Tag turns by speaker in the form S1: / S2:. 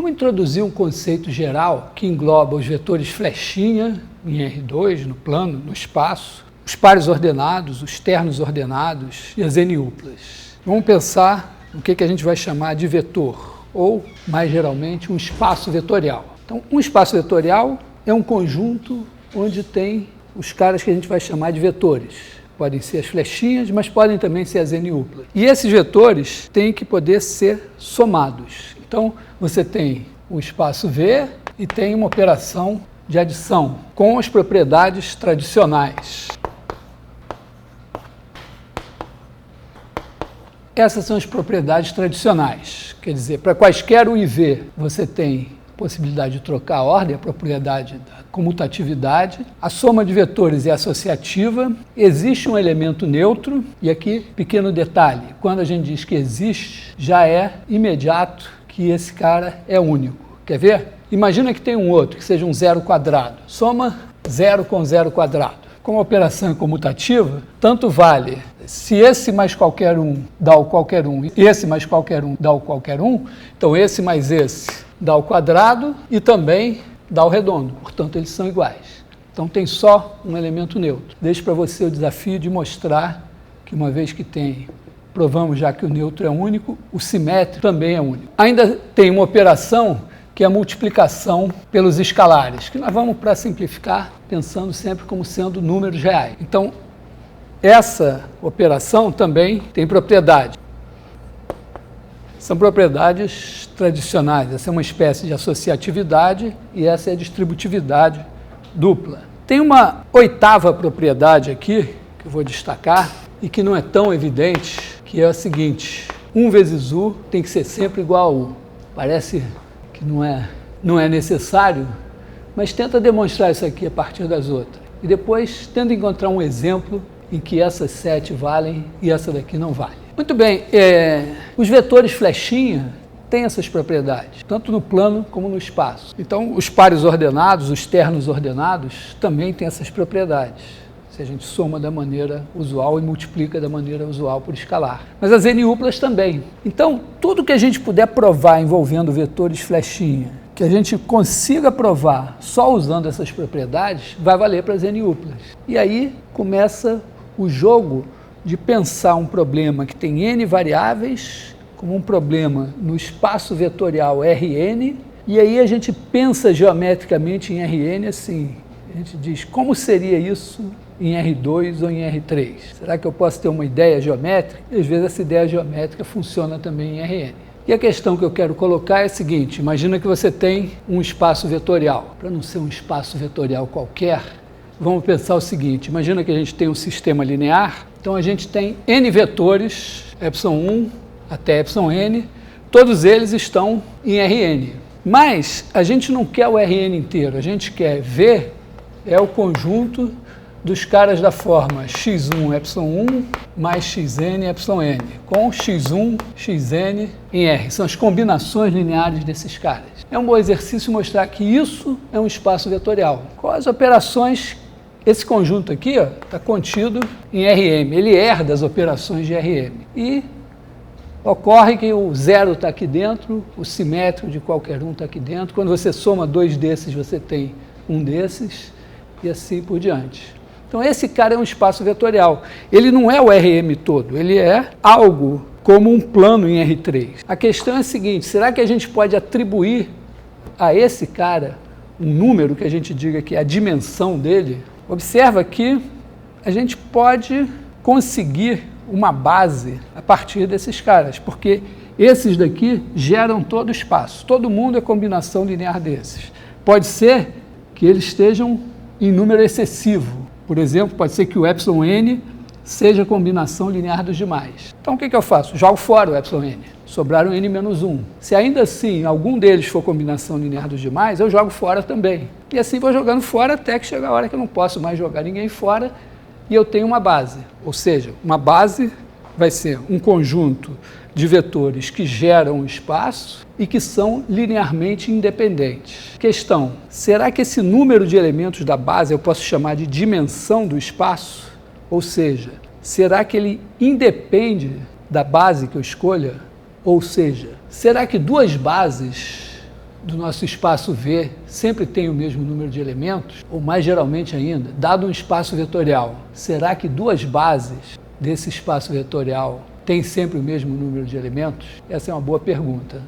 S1: Vamos introduzir um conceito geral que engloba os vetores flechinha, em R2, no plano, no espaço, os pares ordenados, os ternos ordenados e as N-uplas. Vamos pensar no que a gente vai chamar de vetor, ou, mais geralmente, um espaço vetorial. Então, um espaço vetorial é um conjunto onde tem os caras que a gente vai chamar de vetores. Podem ser as flechinhas, mas podem também ser as N-uplas. E esses vetores têm que poder ser somados. Então, você tem o espaço V e tem uma operação de adição com as propriedades tradicionais. Essas são as propriedades tradicionais. Quer dizer, para quaisquer U e V, você tem possibilidade de trocar a ordem, a propriedade da comutatividade. A soma de vetores é associativa. Existe um elemento neutro. E aqui, pequeno detalhe, quando a gente diz que existe, já é imediato que esse cara é único. Quer ver? Imagina que tem um outro, que seja um zero quadrado. Soma 0 com 0 quadrado. Como a operação é comutativa, tanto vale se esse mais qualquer um dá o qualquer um e esse mais qualquer um dá o qualquer um, então esse mais esse dá o quadrado e também dá o redondo. Portanto, eles são iguais. Então tem só um elemento neutro. Deixo para você o desafio de mostrar que uma vez que provamos já que o neutro é único, o simétrico também é único. Ainda tem uma operação que é a multiplicação pelos escalares, que nós vamos, para simplificar, pensando sempre como sendo números reais. Então, essa operação também tem propriedade. São propriedades tradicionais. Essa é uma espécie de associatividade e essa é a distributividade dupla. Tem uma oitava propriedade aqui, que eu vou destacar, e que não é tão evidente, que é a seguinte: 1 vezes U tem que ser sempre igual a U. Parece que não é necessário, mas tenta demonstrar isso aqui a partir das outras. E depois tenta encontrar um exemplo em que essas 7 valem e essa daqui não vale. Muito bem, os vetores flechinha têm essas propriedades, tanto no plano como no espaço. Então, os pares ordenados, os ternos ordenados, também têm essas propriedades. Se a gente soma da maneira usual e multiplica da maneira usual por escalar. Mas as N-uplas também. Então, tudo que a gente puder provar envolvendo vetores flechinha, que a gente consiga provar só usando essas propriedades, vai valer para as N-uplas. E aí começa o jogo de pensar um problema que tem N variáveis, como um problema no espaço vetorial Rn, e aí a gente pensa geometricamente em Rn assim, a gente diz, como seria isso em R2 ou em R3? Será que eu posso ter uma ideia geométrica? E às vezes essa ideia geométrica funciona também em Rn. E a questão que eu quero colocar é a seguinte: imagina que você tem um espaço vetorial. Para não ser um espaço vetorial qualquer, vamos pensar o seguinte: imagina que a gente tem um sistema linear, então a gente tem N vetores, ε1 até εn, todos eles estão em Rn. Mas a gente não quer o Rn inteiro, a gente quer V é o conjunto dos caras da forma x1, ε1, mais xn, εn, com x1, xn em R. São as combinações lineares desses caras. É um bom exercício mostrar que isso é um espaço vetorial. Com as operações, esse conjunto aqui está contido em Rm, ele herda as operações de Rm. E ocorre que o zero está aqui dentro, o simétrico de qualquer um está aqui dentro. Quando você soma 2 desses, você tem um desses, e assim por diante. Então, esse cara é um espaço vetorial. Ele não é o Rm todo, ele é algo como um plano em R3. A questão é a seguinte: será que a gente pode atribuir a esse cara um número que a gente diga que é a dimensão dele? Observa que a gente pode conseguir uma base a partir desses caras, porque esses daqui geram todo o espaço. Todo mundo é combinação linear desses. Pode ser que eles estejam em número excessivo. Por exemplo, pode ser que o εn seja a combinação linear dos demais. Então, o que eu faço? Jogo fora o εn. Sobraram n-1. Se ainda assim algum deles for combinação linear dos demais, eu jogo fora também. E assim vou jogando fora até que chega a hora que eu não posso mais jogar ninguém fora e eu tenho uma base. Ou seja, uma base vai ser um conjunto de vetores que geram um espaço e que são linearmente independentes. Questão: será que esse número de elementos da base eu posso chamar de dimensão do espaço? Ou seja, será que ele independe da base que eu escolha? Ou seja, será que 2 bases do nosso espaço V sempre tem o mesmo número de elementos? Ou mais geralmente ainda, dado um espaço vetorial, será que duas bases desse espaço vetorial têm sempre o mesmo número de elementos? Essa é uma boa pergunta.